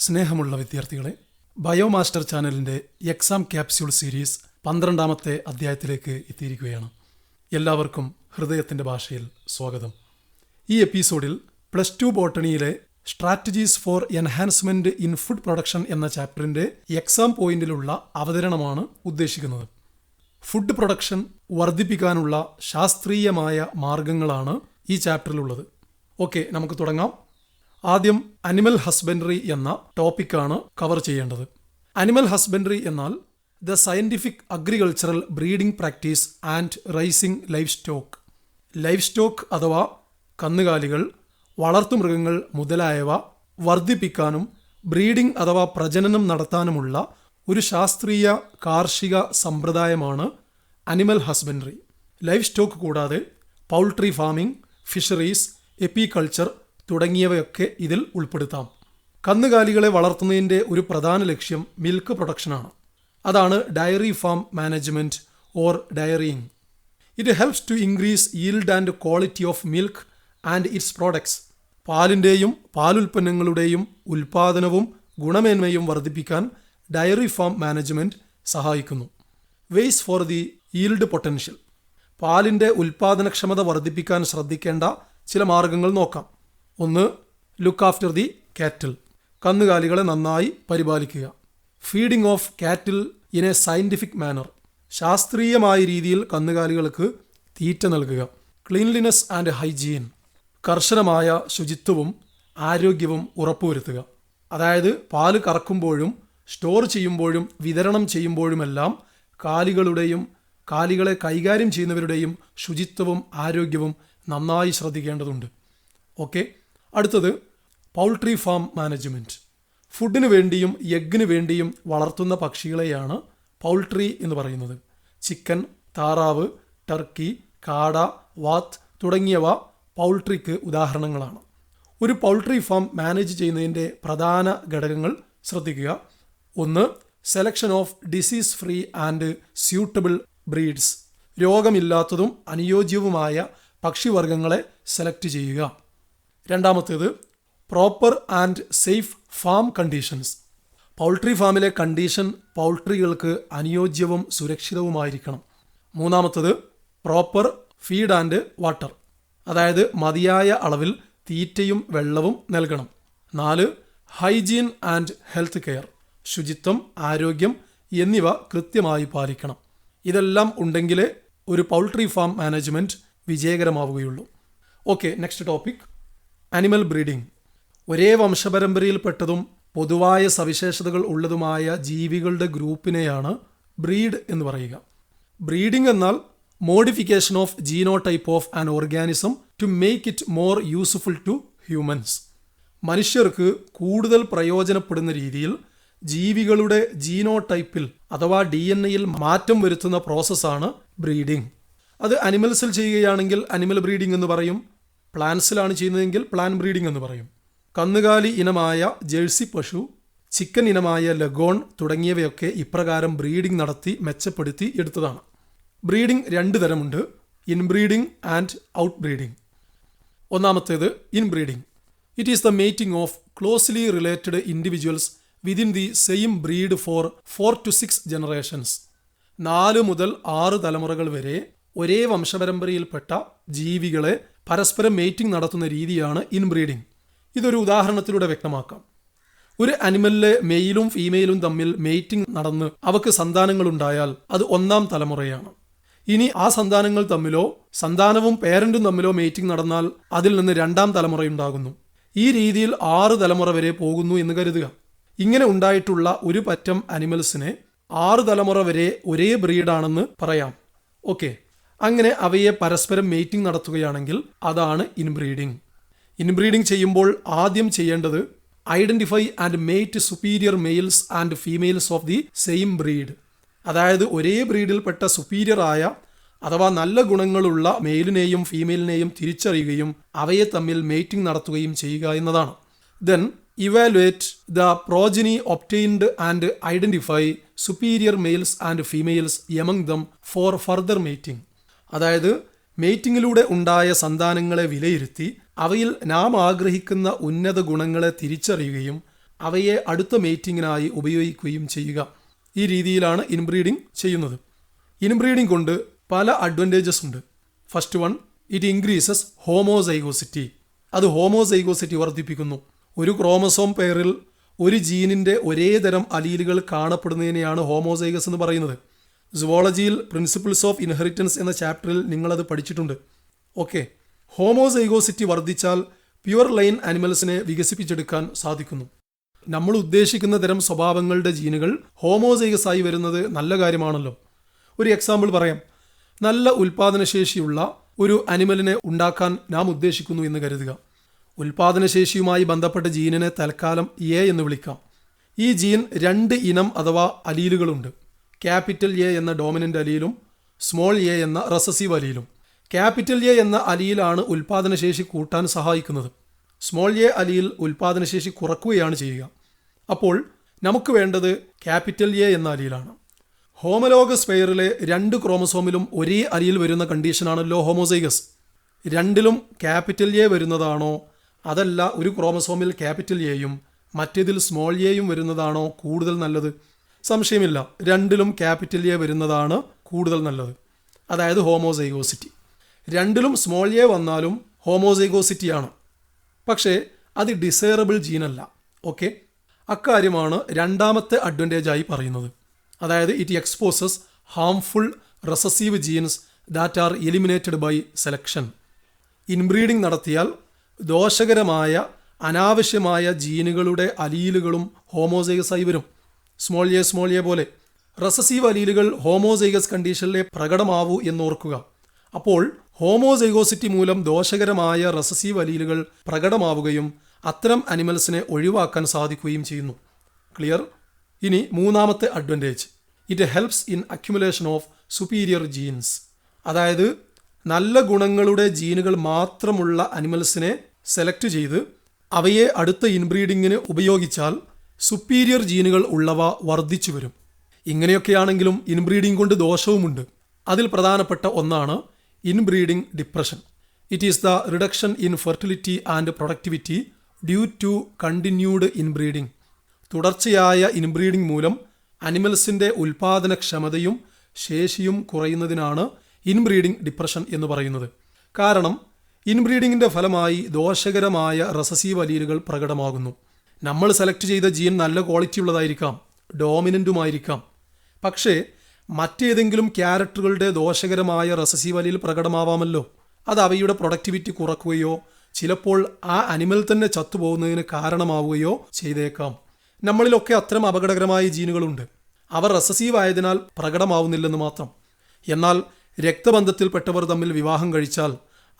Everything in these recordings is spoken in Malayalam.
സ്നേഹമുള്ള വിദ്യാർത്ഥികളെ, ബയോമാസ്റ്റർ ചാനലിൻ്റെ എക്സാം ക്യാപ്സ്യൂൾ സീരീസ് 12ാമത്തെ അധ്യായത്തിലേക്ക് എത്തിയിരിക്കുകയാണ്. എല്ലാവർക്കും ഹൃദയത്തിൻ്റെ ഭാഷയിൽ സ്വാഗതം. ഈ എപ്പിസോഡിൽ +2 ബോട്ടണിയിലെ strategies for enhancement in food production എന്ന ചാപ്റ്ററിൻ്റെ എക്സാം പോയിന്റിലുള്ള അവതരണമാണ് ഉദ്ദേശിക്കുന്നത്. ഫുഡ് പ്രൊഡക്ഷൻ വർദ്ധിപ്പിക്കാനുള്ള ശാസ്ത്രീയമായ മാർഗങ്ങളാണ് ഈ ചാപ്റ്ററിലുള്ളത്. ഓക്കെ, നമുക്ക് തുടങ്ങാം. ആദ്യം അനിമൽ ഹസ്ബൻഡറി എന്ന ടോപ്പിക്കാണ് കവർ ചെയ്യേണ്ടത്. അനിമൽ ഹസ്ബൻഡറി എന്നാൽ the scientific agricultural breeding practice and rising life stock. Life stock അഥവാ കന്നുകാലികൾ, വളർത്തുമൃഗങ്ങൾ മുതലായവ വർദ്ധിപ്പിക്കാനും ബ്രീഡിംഗ് അഥവാ പ്രജനനം നടത്താനുമുള്ള ഒരു ശാസ്ത്രീയ കാർഷിക സമ്പ്രദായമാണ് അനിമൽ ഹസ്ബൻഡറി. ലൈഫ് സ്റ്റോക്ക് കൂടാതെ പൗൾട്രി ഫാമിംഗ്, ഫിഷറീസ്, എപ്പികൾച്ചർ തുടങ്ങിയവയൊക്കെ ഇതിൽ ഉൾപ്പെടുത്താം. കന്നുകാലികളെ വളർത്തുന്നതിൻ്റെ ഒരു പ്രധാന ലക്ഷ്യം മിൽക്ക് പ്രൊഡക്ഷനാണ്. അതാണ് ഡയറി ഫാം മാനേജ്മെൻറ്റ് ഓർ ഡയറിയിങ്. It helps to increase yield and quality of milk and its products. പാലിൻ്റെയും പാലുൽപ്പന്നങ്ങളുടെയും ഉൽപ്പാദനവും ഗുണമേന്മയും വർദ്ധിപ്പിക്കാൻ ഡയറി ഫാം മാനേജ്മെൻറ്റ് സഹായിക്കുന്നു. Ways for the yield potential. പാലിൻ്റെ ഉൽപ്പാദനക്ഷമത വർദ്ധിപ്പിക്കാൻ ശ്രദ്ധിക്കേണ്ട ചില മാർഗങ്ങൾ നോക്കാം. ഒന്ന്, ലുക്ക് ആഫ്റ്റർ ദി കാറ്റിൽ. കന്നുകാലികളെ നന്നായി പരിപാലിക്കുക. Feeding of cattle in a scientific manner. ശാസ്ത്രീയമായ രീതിയിൽ കന്നുകാലികൾക്ക് തീറ്റ നൽകുക. Cleanliness and hygiene. കർശനമായ ശുചിത്വവും ആരോഗ്യവും ഉറപ്പുവരുത്തുക. അതായത് പാല് കറക്കുമ്പോഴും സ്റ്റോർ ചെയ്യുമ്പോഴും വിതരണം ചെയ്യുമ്പോഴുമെല്ലാം കാലികളെ കൈകാര്യം ചെയ്യുന്നവരുടെയും ശുചിത്വവും ആരോഗ്യവും നന്നായി ശ്രദ്ധിക്കേണ്ടതുണ്ട്. ഓക്കെ, അടുത്തത് പൗൾട്രി ഫാം മാനേജ്മെൻറ്റ്. ഫുഡിന് വേണ്ടിയും എഗ്ഗിന് വേണ്ടിയും വളർത്തുന്ന പക്ഷികളെയാണ് പൗൾട്രി എന്ന് പറയുന്നത്. ചിക്കൻ, താറാവ്, ടർക്കി, കാട, വാത്ത് തുടങ്ങിയവ പൗൾട്രിക്ക് ഉദാഹരണങ്ങളാണ്. ഒരു പൗൾട്രി ഫാം മാനേജ് ചെയ്യുന്നതിൻ്റെ പ്രധാന ഘടകങ്ങൾ ശ്രദ്ധിക്കുക. ഒന്ന്, selection of disease free and suitable breeds. രോഗമില്ലാത്തതും അനുയോജ്യവുമായ പക്ഷിവർഗങ്ങളെ സെലക്ട് ചെയ്യുക. രണ്ടാമത്തേത്, proper and safe farm conditions. Poultry ഫാമിലെ കണ്ടീഷൻ പൗൾട്രികൾക്ക് അനുയോജ്യവും സുരക്ഷിതവുമായിരിക്കണം. മൂന്നാമത്തേത്, പ്രോപ്പർ ഫീഡ് ആൻഡ് വാട്ടർ. അതായത് മതിയായ അളവിൽ തീറ്റയും വെള്ളവും നൽകണം. 4, ഹൈജീൻ ആൻഡ് ഹെൽത്ത് കെയർ. ശുചിത്വം, ആരോഗ്യം എന്നിവ കൃത്യമായി പാലിക്കണം. ഇതെല്ലാം ഉണ്ടെങ്കിലേ ഒരു പൗൾട്രി ഫാം മാനേജ്മെൻറ്റ് വിജയകരമാവുകയുള്ളൂ. Okay, next topic, animal breeding. ഒരേ വംശപരമ്പരയിൽപ്പെട്ടതും പൊതുവായ സവിശേഷതകൾ ഉള്ളതുമായ ജീവികളുടെ ഗ്രൂപ്പിനെയാണ് ബ്രീഡ് എന്ന് പറയുക. ബ്രീഡിംഗ് എന്നാൽ modification of genotype of an organism to make it more useful to humans. മനുഷ്യർക്ക് കൂടുതൽ പ്രയോജനപ്പെടുന്ന രീതിയിൽ ജീവികളുടെ ജീനോടൈപ്പിൽ അഥവാ DNA-യിൽ മാറ്റം വരുത്തുന്ന പ്രോസസ്സാണ് ബ്രീഡിംഗ്. അത് അനിമൽസിൽ ചെയ്യുകയാണെങ്കിൽ അനിമൽ ബ്രീഡിംഗ് എന്ന് പറയും. പ്ലാന്റ്സിലാണ് ചെയ്യുന്നതെങ്കിൽ പ്ലാൻ ബ്രീഡിംഗ് എന്ന് പറയും. കന്നുകാലി ഇനമായ ജേഴ്സി പശു, ചിക്കൻ ഇനമായ ലഗോൺ തുടങ്ങിയവയൊക്കെ ഇപ്രകാരം ബ്രീഡിംഗ് നടത്തി മെച്ചപ്പെടുത്തി എടുത്തതാണ്. ബ്രീഡിംഗ് 2 തരമുണ്ട്, ഇൻബ്രീഡിംഗ് ആൻഡ് ഔട്ട് ബ്രീഡിംഗ്. ഒന്നാമത്തേത് inbreeding. It is the mating of closely related individuals within the same breed for 4 to 6 generations. 4 മുതൽ 6 തലമുറകൾ വരെ ഒരേ വംശപരമ്പരയിൽപ്പെട്ട ജീവികളെ പരസ്പരം മേറ്റിംഗ് നടത്തുന്ന രീതിയാണ് ഇൻബ്രീഡിംഗ്. ഇതൊരു ഉദാഹരണത്തിലൂടെ വ്യക്തമാക്കാം. ഒരു അനിമലിലെ മെയിലും ഫീമെയിലും തമ്മിൽ മേറ്റിംഗ് നടന്ന് അവക്ക് സന്താനങ്ങളുണ്ടായാൽ അത് 1ാം തലമുറയാണ്. ഇനി ആ സന്താനങ്ങൾ തമ്മിലോ സന്താനവും പേരന്റും തമ്മിലോ മേറ്റിംഗ് നടന്നാൽ അതിൽ നിന്ന് 2ാം തലമുറയുണ്ടാകുന്നു. ഈ രീതിയിൽ 6 തലമുറ വരെ പോകുന്നു എന്ന് കരുതുക. ഇങ്ങനെ ഉണ്ടായിട്ടുള്ള ഒരു പറ്റം അനിമൽസിനെ 6 തലമുറ വരെ ഒരേ ബ്രീഡാണെന്ന് പറയാം. ഓക്കെ, അങ്ങനെ അവയെ പരസ്പരം മേറ്റിംഗ് നടത്തുകയാണെങ്കിൽ അതാണ് ഇൻബ്രീഡിംഗ്. ഇൻബ്രീഡിംഗ് ചെയ്യുമ്പോൾ ആദ്യം ചെയ്യേണ്ടത് identify and mate superior males and females of the same breed. അതായത് ഒരേ ബ്രീഡിൽപ്പെട്ട സുപ്പീരിയർ ആയ അഥവാ നല്ല ഗുണങ്ങളുള്ള മെയിലിനെയും ഫീമെയിലിനെയും തിരിച്ചറിയുകയും അവയെ തമ്മിൽ മേറ്റിംഗ് നടത്തുകയും ചെയ്യുക എന്നതാണ്. Then evaluate the progeny obtained and identify superior males and females among them for further mating. അതായത് മേറ്റിങ്ങിലൂടെ ഉണ്ടായ സന്താനങ്ങളെ വിലയിരുത്തി അവയിൽ നാം ആഗ്രഹിക്കുന്ന ഉന്നത ഗുണങ്ങളെ തിരിച്ചറിയുകയും അവയെ അടുത്ത മേറ്റിങ്ങിനായി ഉപയോഗിക്കുകയും ചെയ്യുക. ഈ രീതിയിലാണ് ഇൻബ്രീഡിംഗ് ചെയ്യുന്നത്. ഇൻബ്രീഡിംഗ് കൊണ്ട് പല അഡ്വാൻറ്റേജസ് ഉണ്ട്. First one, it increases homozygosity. അത് ഹോമോസൈഗോസിറ്റി വർദ്ധിപ്പിക്കുന്നു. ഒരു ക്രോമസോം പെയറിൽ ഒരു ജീനിൻ്റെ ഒരേ തരം അലീലുകൾ കാണപ്പെടുന്നതിനെയാണ് ഹോമോസൈഗസ് എന്ന് പറയുന്നത്. സുവോളജിയിൽ പ്രിൻസിപ്പിൾസ് ഓഫ് ഇൻഹെറിറ്റൻസ് എന്ന ചാപ്റ്ററിൽ നിങ്ങളത് പഠിച്ചിട്ടുണ്ട്. ഓക്കെ, ഹോമോസൈഗോസിറ്റി വർദ്ധിച്ചാൽ പ്യുവർ ലൈൻ ആനിമൽസിനെ വികസിപ്പിച്ചെടുക്കാൻ സാധിക്കുന്നു. നമ്മൾ ഉദ്ദേശിക്കുന്ന തരം സ്വഭാവങ്ങളുടെ ജീനുകൾ ഹോമോസൈഗസ് ആയി വരുന്നത് നല്ല കാര്യമാണല്ലോ. ഒരു എക്സാമ്പിൾ പറയാം. നല്ല ഉൽപാദനശേഷിയുള്ള ഒരു അനിമലിനെ ഉണ്ടാക്കാൻ നാം ഉദ്ദേശിക്കുന്നു എന്ന് കരുതുക. ഉൽപാദനശേഷിയുമായി ബന്ധപ്പെട്ട ജീനിനെ തൽക്കാലം എ എന്ന് വിളിക്കാം. ഈ ജീൻ 2 ഇനം അഥവാ അലീലുകളുണ്ട്. ക്യാപിറ്റൽ എ എന്ന ഡോമിനൻ്റ് അലീലും സ്മോൾ എ എന്ന റെസസീവ് അലീലും. ക്യാപിറ്റൽ എ എന്ന അലീലാണ് ഉൽപാദനശേഷി കൂട്ടാൻ സഹായിക്കുന്നത്. സ്മോൾ എ അലീൽ ഉൽപാദനശേഷി കുറക്കുകയാണ് ചെയ്യുക. അപ്പോൾ നമുക്ക് വേണ്ടത് ക്യാപിറ്റൽ എ എന്ന അലീലാണ്. ഹോമലോഗസ് പെയറിലെ 2 ക്രോമസോമിലും ഒരേ അലീൽ വരുന്ന കണ്ടീഷനാണല്ലോ ഹോമോസൈഗസ്. 2ലും ക്യാപിറ്റൽ എ വരുന്നതാണോ അതല്ല ഒരു ക്രോമസോമിൽ ക്യാപിറ്റൽ എയും മറ്റേതിൽ സ്മോൾ എയും വരുന്നതാണോ കൂടുതൽ നല്ലത്? സംശയമില്ല, 2ലും ക്യാപിറ്റൽ എ വരുന്നതാണ് കൂടുതൽ നല്ലത്. അതായത് ഹോമോസൈഗോസിറ്റി. 2ലും സ്മോൾ എ വന്നാലും ഹോമോസൈഗോസിറ്റിയാണ്. പക്ഷേ അത് ഡിസൈറബിൾ ജീനല്ല. ഓക്കെ, അക്കാര്യമാണ് രണ്ടാമത്തെ അഡ്വാൻറ്റേജായി പറയുന്നത്. അതായത് it exposes harmful recessive genes that are eliminated by selection. Inbreeding നടത്തിയാൽ ദോഷകരമായ അനാവശ്യമായ ജീനുകളുടെ അലീലുകളും ഹോമോസൈഗസ് ആയി വരും. സ്മോൾ എ പോലെ റെസസീവ് അലീലുകൾ ഹോമോസൈഗസ് കണ്ടീഷനിലെ പ്രകടമാവൂ എന്നോർക്കുക. അപ്പോൾ ഹോമോസൈഗോസിറ്റി മൂലം ദോഷകരമായ റെസസീവ് അലീലുകൾ പ്രകടമാവുകയും അത്തരം അനിമൽസിനെ ഒഴിവാക്കാൻ സാധിക്കുകയും ചെയ്യുന്നു. ക്ലിയർ? ഇനി മൂന്നാമത്തെ advantage, it helps in accumulation of superior genes. അതായത് നല്ല ഗുണങ്ങളുടെ ജീനുകൾ മാത്രമുള്ള അനിമൽസിനെ സെലക്ട് ചെയ്ത് അവയെ അടുത്ത ഇൻബ്രീഡിങ്ങിന് ഉപയോഗിച്ചാൽ സുപ്പീരിയർ ജീനുകൾ ഉള്ളവ വർദ്ധിച്ചു വരും. ഇങ്ങനെയൊക്കെയാണെങ്കിലും ഇൻബ്രീഡിംഗ് കൊണ്ട് ദോഷവുമുണ്ട്. അതിൽ പ്രധാനപ്പെട്ട ഒന്നാണ് inbreeding depression. It is the reduction in fertility and productivity due to continued inbreeding. തുടർച്ചയായ ഇൻബ്രീഡിംഗ് മൂലം അനിമൽസിൻ്റെ ഉൽപാദനക്ഷമതയും ശേഷിയും കുറയുന്നതിനാണ് ഇൻബ്രീഡിംഗ് ഡിപ്രഷൻ എന്ന് പറയുന്നത്. കാരണം ഇൻബ്രീഡിങ്ങിൻ്റെ ഫലമായി ദോഷകരമായ റെസസീവ് അലീലുകൾ പ്രകടമാകുന്നു. നമ്മൾ സെലക്ട് ചെയ്ത ജീൻ നല്ല ക്വാളിറ്റി ഉള്ളതായിരിക്കാം, ഡോമിനൻറ്റുമായിരിക്കാം. പക്ഷേ മറ്റേതെങ്കിലും ക്യാരക്ടറുകളുടെ ദോഷകരമായ റെസസീവ് അലീൽ പ്രകടമാവാമല്ലോ. അത് അവയുടെ പ്രൊഡക്ടിവിറ്റി കുറക്കുകയോ ചിലപ്പോൾ ആ അനിമൽ തന്നെ ചത്തുപോകുന്നതിന് കാരണമാവുകയോ ചെയ്തേക്കാം. നമ്മളിലൊക്കെ അത്തരം അപകടകരമായ ജീനുകളുണ്ട്. അവ റെസസീവ് ആയതിനാൽ പ്രകടമാവുന്നില്ലെന്ന് മാത്രം. എന്നാൽ രക്തബന്ധത്തിൽപ്പെട്ടവർ തമ്മിൽ വിവാഹം കഴിച്ചാൽ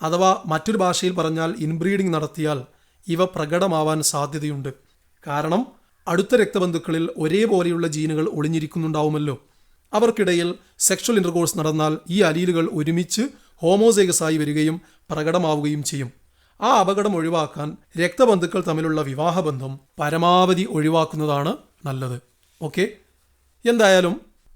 അഥവാ മറ്റൊരു ഭാഷയിൽ പറഞ്ഞാൽ ഇൻബ്രീഡിംഗ് നടത്തിയാൽ ഇവ പ്രകടമാവാൻ സാധ്യതയുണ്ട്. കാരണം അടുത്ത രക്തബന്ധുക്കളിൽ ഒരേപോലെയുള്ള ജീനുകൾ ഒളിഞ്ഞിരിക്കുന്നുണ്ടാവുമല്ലോ. അവർക്കിടയിൽ സെക്ഷൽ ഇൻ്റർകോഴ്സ് നടന്നാൽ ഈ അലീലുകൾ ഒരുമിച്ച് ഹോമോസൈഗസ് ആയി വരികയും പ്രകടമാവുകയും ചെയ്യും. ആ അപകടം ഒഴിവാക്കാൻ രക്തബന്ധുക്കൾ തമ്മിലുള്ള വിവാഹബന്ധം പരമാവധി ഒഴിവാക്കുന്നതാണ് നല്ലത്. ഓക്കെ, എന്തായാലും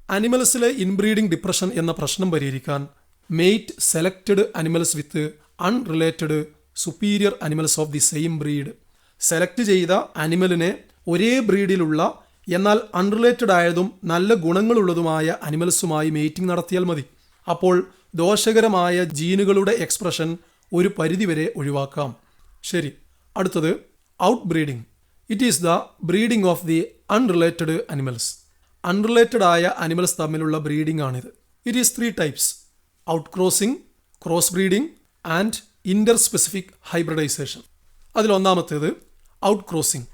അനിമൽസിലെ ഇൻബ്രീഡിംഗ് ഡിപ്രഷൻ എന്ന പ്രശ്നം പരിഹരിക്കാൻ made selected animals with unrelated superior animals of the same breed. Select ചെയ്ത അനിമലിനെ ഒരേ ബ്രീഡിലുള്ള എന്നാൽ അൺറിലേറ്റഡ് ആയതും നല്ല ഗുണങ്ങളുള്ളതുമായ അനിമൽസുമായി മെയ്റ്റിംഗ് നടത്തിയാൽ മതി. അപ്പോൾ ദോഷകരമായ ജീനുകളുടെ എക്സ്പ്രഷൻ ഒരു പരിധിവരെ ഒഴിവാക്കാം. ശരി, അടുത്തത് outbreeding. It is the breeding of the unrelated animals. Unrelated ആയ അനിമൽസ് തമ്മിലുള്ള ബ്രീഡിംഗ് ആണിത്. It is 3 types: outcrossing, crossbreeding and interspecific hybridization. അതിലൊന്നാമത്തേത് outcrossing.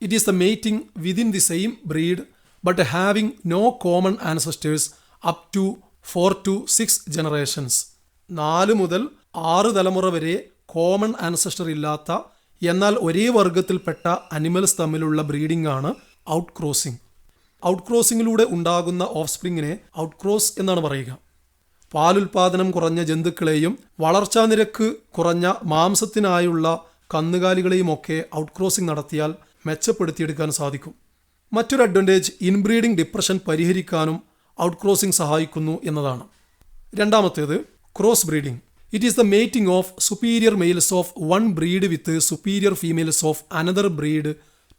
It is the mating within the same breed but having no common ancestors up to 4 to 6 generations. 4 മുതൽ 6 തലമുറ വരെ കോമൺ ആൻസസ്റ്റർ ഇല്ലാത്ത എന്നാൽ ഒരേ വർഗത്തിൽപ്പെട്ട അനിമൽസ് തമ്മിലുള്ള ബ്രീഡിംഗ് ആണ് ഔട്ട് ക്രോസിംഗ്. ഔട്ട് ക്രോസിംഗിലൂടെ ഉണ്ടാകുന്ന ഓഫ്സ്പ്രിങ്ങിനെ ഔട്ട് ക്രോസ് എന്നാണ് പറയുക. പാലുൽപാദനം കുറഞ്ഞ ജന്തുക്കളെയും വളർച്ചാ നിരക്ക് കുറഞ്ഞ മാംസത്തിനായുള്ള കന്നുകാലികളെയുമൊക്കെ ഔട്ട് ക്രോസിംഗ് നടത്തിയാൽ മെച്ചപ്പെടുത്തിയെടുക്കാൻ സാധിക്കും. മറ്റൊരു അഡ്വാൻറ്റേജ് ഇൻബ്രീഡിംഗ് ഡിപ്രഷൻ പരിഹരിക്കാനും ഔട്ട് ക്രോസിംഗ് സഹായിക്കുന്നു എന്നതാണ്. രണ്ടാമത്തേത് cross breeding. It is the mating of superior males of one breed with superior females of another breed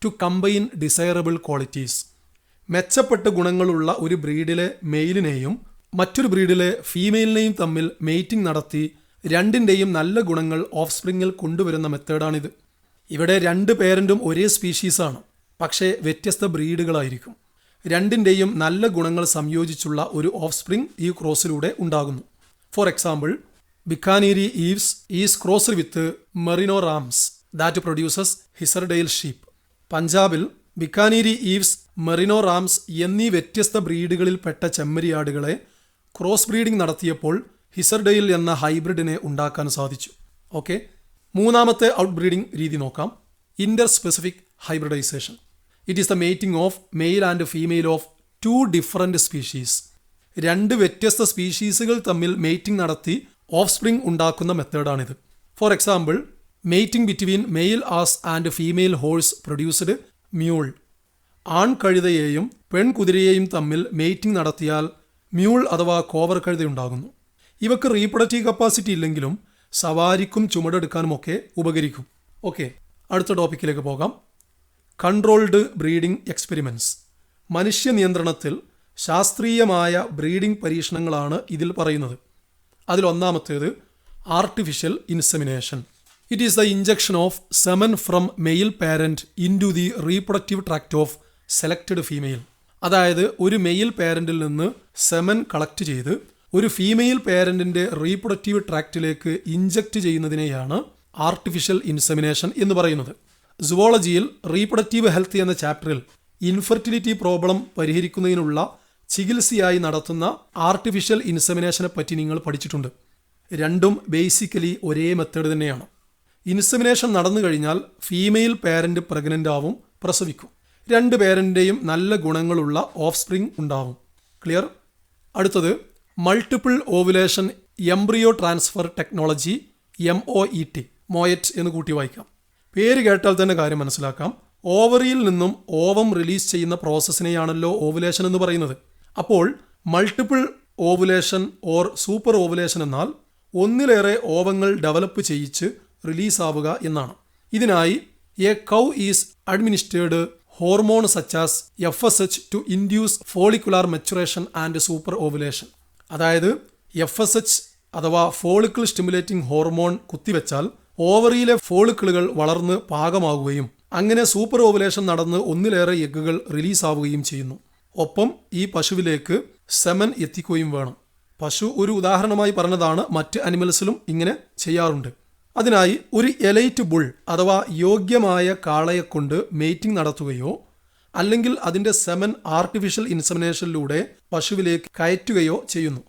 to combine desirable qualities. മെച്ചപ്പെട്ട ഗുണങ്ങളുള്ള ഒരു ബ്രീഡിലെ മെയിലിനെയും മറ്റൊരു ബ്രീഡിലെ ഫീമെയിലിനെയും തമ്മിൽ മെയ്റ്റിംഗ് നടത്തി രണ്ടിൻ്റെയും നല്ല ഗുണങ്ങൾ ഓഫ് സ്പ്രിങ്ങിൽ കൊണ്ടുവരുന്ന മെത്തേഡാണിത്. ഇവിടെ രണ്ട് പേരൻറ്റും ഒരേ സ്പീഷീസാണ്, പക്ഷേ വ്യത്യസ്ത ബ്രീഡുകളായിരിക്കും. രണ്ടിൻ്റെയും നല്ല ഗുണങ്ങൾ സംയോജിച്ചുള്ള ഒരു ഓഫ് സ്പ്രിങ് ഈ ക്രോസിലൂടെ ഉണ്ടാകുന്നു. For example, Bikaneri ewes is crossed with merino rams that produces Hissardale sheep. പഞ്ചാബിൽ ബിക്കാനീരി ഈവ്സ്, മെറിനോ റാംസ് എന്നീ വ്യത്യസ്ത ബ്രീഡുകളിൽപ്പെട്ട ചെമ്മരിയാടുകളെ ക്രോസ് ബ്രീഡിംഗ് നടത്തിയപ്പോൾ ഹിസർഡെയിൽ എന്ന ഹൈബ്രിഡിനെ ഉണ്ടാക്കാൻ സാധിച്ചു. ഓക്കെ, മൂന്നാമത്തെ ഔട്ട് ബ്രീഡിംഗ് രീതി നോക്കാം. Interspecific hybridization. It is the mating of male and female of two different species. രണ്ട് വ്യത്യസ്ത സ്പീഷീസുകൾ തമ്മിൽ മേറ്റിംഗ് നടത്തി ഓഫ് സ്പ്രിംഗ് ഉണ്ടാക്കുന്ന മെത്തേഡാണിത്. For example, mating between male ass and female horse produced mule. ആൺകഴുതയെയും പെൺകുതിരയെയും തമ്മിൽ മേറ്റിംഗ് നടത്തിയാൽ മ്യൂൾ അഥവാ കോവർ കഴുതയുണ്ടാകുന്നു. ഇവക്ക് റീപ്രൊഡക്റ്റീവ് കപ്പാസിറ്റി ഇല്ലെങ്കിലും സവാരിക്കും ചുമടെടുക്കാനുമൊക്കെ ഉപകരിക്കും. ഓക്കെ, അടുത്ത ടോപ്പിക്കിലേക്ക് പോകാം. Controlled breeding experiments. മനുഷ്യ നിയന്ത്രണത്തിൽ ശാസ്ത്രീയമായ ബ്രീഡിംഗ് പരീക്ഷണങ്ങളാണ് ഇതിൽ പറയുന്നത്. അതിലൊന്നാമത്തേത് artificial insemination. It is the injection of semen from male parent into the reproductive tract of selected female. അതായത് ഒരു മെയിൽ പാരൻറ്റിൽ നിന്ന് സെമൻ കളക്ട് ചെയ്ത് ഒരു ഫീമെയിൽ പാരൻറ്റിൻ്റെ റീപ്രൊഡക്റ്റീവ് ട്രാക്റ്റിലേക്ക് ഇഞ്ചക്ട് ചെയ്യുന്നതിനെയാണ് ആർട്ടിഫിഷ്യൽ ഇൻസെമിനേഷൻ എന്ന് പറയുന്നത്. സുവോളജിയിൽ റീപ്രൊഡക്റ്റീവ് ഹെൽത്ത് എന്ന ചാപ്റ്ററിൽ ഇൻഫെർട്ടിലിറ്റി പ്രോബ്ലം പരിഹരിക്കുന്നതിനുള്ള ചികിത്സയായി നടത്തുന്ന ആർട്ടിഫിഷ്യൽ ഇൻസെമിനേഷനെ പറ്റി നിങ്ങൾ പഠിച്ചിട്ടുണ്ട്. രണ്ടും ബേസിക്കലി ഒരേ മെത്തേഡ് തന്നെയാണ്. ഇൻസെമിനേഷൻ നടന്നു കഴിഞ്ഞാൽ ഫീമെയിൽ പാരൻറ്റ് പ്രഗ്നൻ്റ് ആവും, പ്രസവിക്കും. രണ്ട് പേരൻ്റെയും നല്ല ഗുണങ്ങളുള്ള ഓഫ് സ്പ്രിംഗ് ഉണ്ടാവും. ക്ലിയർ? അടുത്തത് multiple ovulation embryo transfer technology, MOET, മോയറ്റ് എന്ന് കൂട്ടി വായിക്കാം. പേര് കേട്ടാൽ തന്നെ കാര്യം മനസ്സിലാക്കാം. ഓവറിയിൽ നിന്നും ഓവം റിലീസ് ചെയ്യുന്ന പ്രോസസ്സിനെയാണല്ലോ ഓവുലേഷൻ എന്ന് പറയുന്നത്. അപ്പോൾ multiple ovulation or super ovulation എന്നാൽ ഒന്നിലേറെ ഓവങ്ങൾ ഡെവലപ്പ് ചെയ്യിച്ച് റിലീസാവുക എന്നാണ്. ഇതിനായി a cow is administered hormone such as FSH to induce follicular maturation and super ovulation. അതായത് FSH അഥവാ ഫോളിക്കിൾ സ്റ്റിമുലേറ്റിംഗ് ഹോർമോൺ കുത്തിവെച്ചാൽ ഓവറിയിലെ ഫോളിക്കിളുകൾ വളർന്ന് പാകമാവുകയും അങ്ങനെ സൂപ്പർ ഓവുലേഷൻ നടന്ന് ഒന്നിലേറെ എഗ്ഗുകൾ റിലീസാവുകയും ചെയ്യുന്നു. ഒപ്പം ഈ പശുവിലേക്ക് സെമൻ എത്തിക്കുകയും വേണം. പശു ഒരു ഉദാഹരണമായി പറഞ്ഞതാണ്, മറ്റ് അനിമൽസിലും ഇങ്ങനെ ചെയ്യാറുണ്ട്. അതിനായി ഒരു എലൈറ്റ് ബുൾ അഥവാ യോഗ്യമായ കാളയെക്കൊണ്ട് മേറ്റിംഗ് നടത്തുകയോ അല്ലെങ്കിൽ അതിൻ്റെ സെമൻ ആർട്ടിഫിഷ്യൽ ഇൻസെമിനേഷനിലൂടെ പശുവിലേക്ക് കയറ്റുകയോ ചെയ്യുന്നു.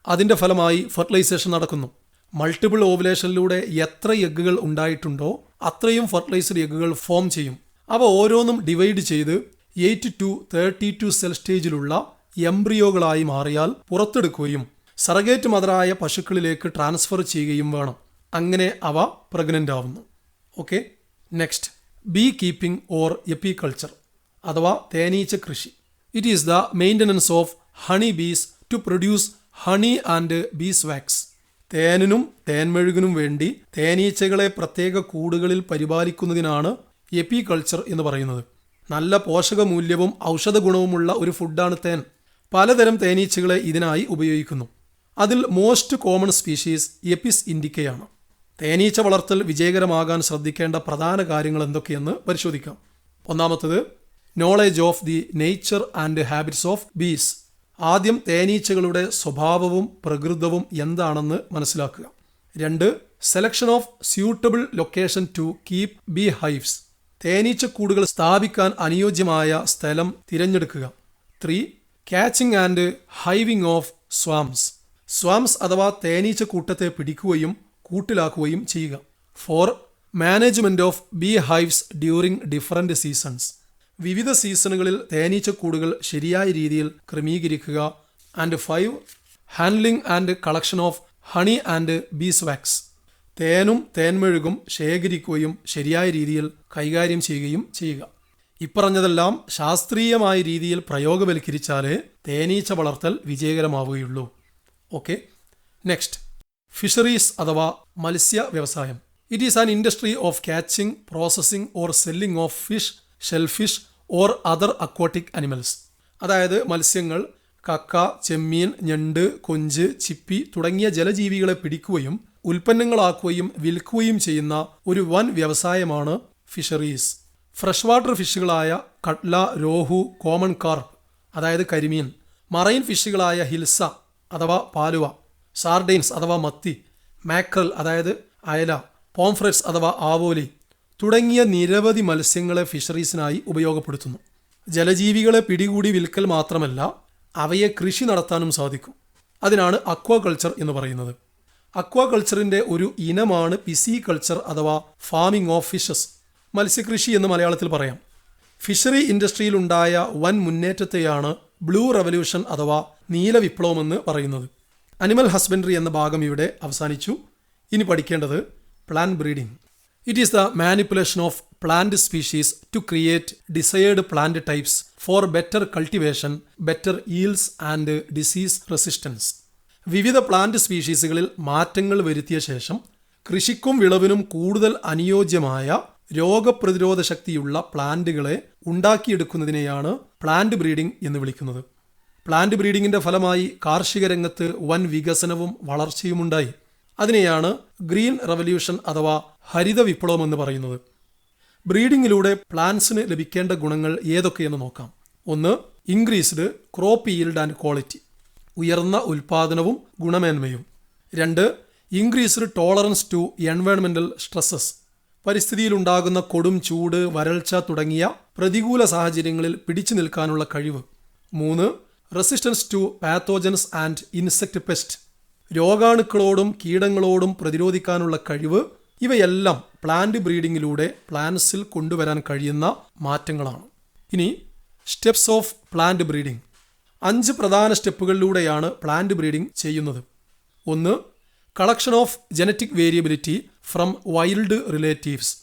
അതിൻ്റെ ഫലമായി ഫെർട്ടിലൈസേഷൻ നടക്കുന്നു. മൾട്ടിപ്പിൾ ഓവുലേഷനിലൂടെ എത്ര എഗ്ഗുകൾ ഉണ്ടായിട്ടുണ്ടോ അത്രയും ഫെർട്ടിലൈസ്ഡ് എഗ്ഗുകൾ ഫോം ചെയ്യും. അവ ഓരോന്നും ഡിവൈഡ് ചെയ്ത് 8 to 32 സെൽ സ്റ്റേജിലുള്ള എംബ്രിയോകളായി മാറിയാൽ പുറത്തെടുക്കുകയും സറഗേറ്റ് മദറായ പശുക്കളിലേക്ക് ട്രാൻസ്ഫർ ചെയ്യുകയും വേണം. അങ്ങനെ അവ പ്രഗ്നൻ്റ് ആവുന്നു. Okay, next beekeeping or apiculture അഥവാ തേനീച്ച കൃഷി. It is the maintenance of honey bees to produce honey and Bs wax. തേനിനും തേൻമെഴുകിനും വേണ്ടി തേനീച്ചകളെ പ്രത്യേക കൂടുകളിൽ പരിപാലിക്കുന്നതിനാണ് എപ്പികൾച്ചർ എന്ന് പറയുന്നത്. നല്ല പോഷകമൂല്യവും ഔഷധ ഗുണവുമുള്ള ഒരു ഫുഡാണ് തേൻ. പലതരം തേനീച്ചകളെ ഇതിനായി ഉപയോഗിക്കുന്നു. അതിൽ മോസ്റ്റ് കോമൺ സ്പീഷീസ് എപ്പിസ് ഇൻഡിക്കയാണ്. തേനീച്ച വളർത്തൽ വിജയകരമാകാൻ ശ്രദ്ധിക്കേണ്ട പ്രധാന കാര്യങ്ങൾ എന്തൊക്കെയെന്ന് പരിശോധിക്കാം. ഒന്നാമത്തത് knowledge of the nature and habits of bees. ആദ്യം തേനീച്ചകളുടെ സ്വഭാവവും പ്രകൃതവും എന്താണെന്ന് മനസ്സിലാക്കുക. 2. Selection of suitable location to keep beehives. തേനീച്ചക്കൂടുകൾ സ്ഥാപിക്കാൻ അനുയോജ്യമായ സ്ഥലം തിരഞ്ഞെടുക്കുക. 3. Catching and hiving of swarms. Swarms അഥവാ തേനീച്ചക്കൂട്ടത്തെ പിടിക്കുകയും കൂട്ടിലാക്കുകയും ചെയ്യുക. 4. Management of beehives during different seasons. വിവിധ സീസണുകളിൽ തേനീച്ചക്കൂടുകൾ ശരിയായ രീതിയിൽ ക്രമീകരിക്കുക. And 5. Handling and collection of honey and Bs wax. തേനും തേൻമെഴുകും ശേഖരിക്കുകയും ശരിയായ രീതിയിൽ കൈകാര്യം ചെയ്യുകയും ചെയ്യുക. ഇപ്പറഞ്ഞതെല്ലാം ശാസ്ത്രീയമായ രീതിയിൽ പ്രയോഗവൽക്കരിച്ചാലേ തേനീച്ച വളർത്തൽ വിജയകരമാവുകയുള്ളൂ. ഓക്കെ, നെക്സ്റ്റ് ഫിഷറീസ് അഥവാ മത്സ്യ വ്യവസായം. It is an industry of catching, processing or selling of fish shellfish or other aquatic animals. അതായത് മത്സ്യങ്ങൾ, കക്ക, ചെമ്മീൻ, ഞണ്ട്, കൊഞ്ച്, ചിപ്പി തുടങ്ങിയ ജലജീവികളെ പിടിക്കുകയും ഉൽപ്പന്നങ്ങളാക്കുകയും വിൽക്കുകയും ചെയ്യുന്ന ഒരു വൻ വ്യവസായമാണ് ഫിഷറീസ്. ഫ്രഷ് വാട്ടർ ഫിഷുകളായ കട്ല, രോഹു, കോമൺ കാർപ്പ് അതായത് കരിമീൻ, മറൈൻ ഫിഷുകളായ ഹിൽസ അഥവാ പാലുവ, സാർഡൈൻസ് അഥവാ മത്തി, മാക്രൽ അതായത് അയല, പോംഫ്രെറ്റ്സ് അഥവാ ആവോലി തുടങ്ങിയ നിരവധി മത്സ്യങ്ങളെ ഫിഷറീസിനായി ഉപയോഗപ്പെടുത്തുന്നു. ജലജീവികളെ പിടികൂടി വിൽക്കൽ മാത്രമല്ല, അവയെ കൃഷി നടത്താനും സാധിക്കും. അതിനാണ് അക്വാകൾച്ചർ എന്ന് പറയുന്നത്. അക്വാകൾച്ചറിൻ്റെ ഒരു ഇനമാണ് പിസികൾച്ചർ അഥവാ ഫാമിംഗ് ഓഫ് ഫിഷസ്, മത്സ്യകൃഷി എന്ന് മലയാളത്തിൽ പറയാം. ഫിഷറി ഇൻഡസ്ട്രിയിലുണ്ടായ വൻ മുന്നേറ്റത്തെയാണ് ബ്ലൂ റവല്യൂഷൻ അഥവാ നീല വിപ്ലവമെന്ന് പറയുന്നത്. അനിമൽ ഹസ്ബൻഡറി എന്ന ഭാഗം ഇവിടെ അവസാനിച്ചു. ഇനി പഠിക്കേണ്ടത് plant breeding. It is the manipulation of plant species to create desired plant types for better cultivation, better yields and disease resistance. വിവിധ പ്ലാന്റ് സ്പീഷീസുകളിൽ മാറ്റങ്ങൾ വരുത്തിയ ശേഷം കൃഷിക്കും വിളവിനും കൂടുതൽ അനുയോജ്യമായ രോഗപ്രതിരോധ ശക്തിയുള്ള പ്ലാന്റുകളെ ഉണ്ടാക്കിയെടുക്കുന്നതിനെയാണ് പ്ലാന്റ് ബ്രീഡിംഗ് എന്ന് വിളിക്കുന്നത്. പ്ലാന്റ് ബ്രീഡിങ്ങിന്റെ ഫലമായി കാർഷിക രംഗത്ത് വൻ വികസനവും വളർച്ചയുമുണ്ടായി. അതിനെയാണ് ഗ്രീൻ റവല്യൂഷൻ അഥവാ ഹരിത വിപ്ലവം എന്ന് പറയുന്നത്. ബ്രീഡിങ്ങിലൂടെ പ്ലാന്റ്സിന് ലഭിക്കേണ്ട ഗുണങ്ങൾ ഏതൊക്കെയെന്ന് നോക്കാം. 1. Increased crop yield and quality, ഉയർന്ന ഉൽപാദനവും ഗുണമേന്മയും. 2. ഇൻക്രീസ്ഡ് ടോളറൻസ് ടു എൻവയോൺമെന്റൽ സ്ട്രെസ്സസ്, പരിസ്ഥിതിയിലുണ്ടാകുന്ന കൊടും ചൂട്, വരൾച്ച തുടങ്ങിയ പ്രതികൂല സാഹചര്യങ്ങളിൽ പിടിച്ചു നിൽക്കാനുള്ള കഴിവ്. 3. Resistance to pathogens and insect pest, രോഗാണുക്കളോടും കീടങ്ങളോടും പ്രതിരോധിക്കാനുള്ള കഴിവ്. ഇവയെല്ലാം പ്ലാന്റ് ബ്രീഡിങ്ങിലൂടെ പ്ലാന്റ്സിൽ കൊണ്ടുവരാൻ കഴിയുന്ന മാറ്റങ്ങളാണ്. ഇനി സ്റ്റെപ്സ് ഓഫ് പ്ലാന്റ് ബ്രീഡിംഗ്. 5 പ്രധാന സ്റ്റെപ്പുകളിലൂടെയാണ് പ്ലാന്റ് ബ്രീഡിംഗ് ചെയ്യുന്നത്. 1. Collection of genetic variability from wild relatives.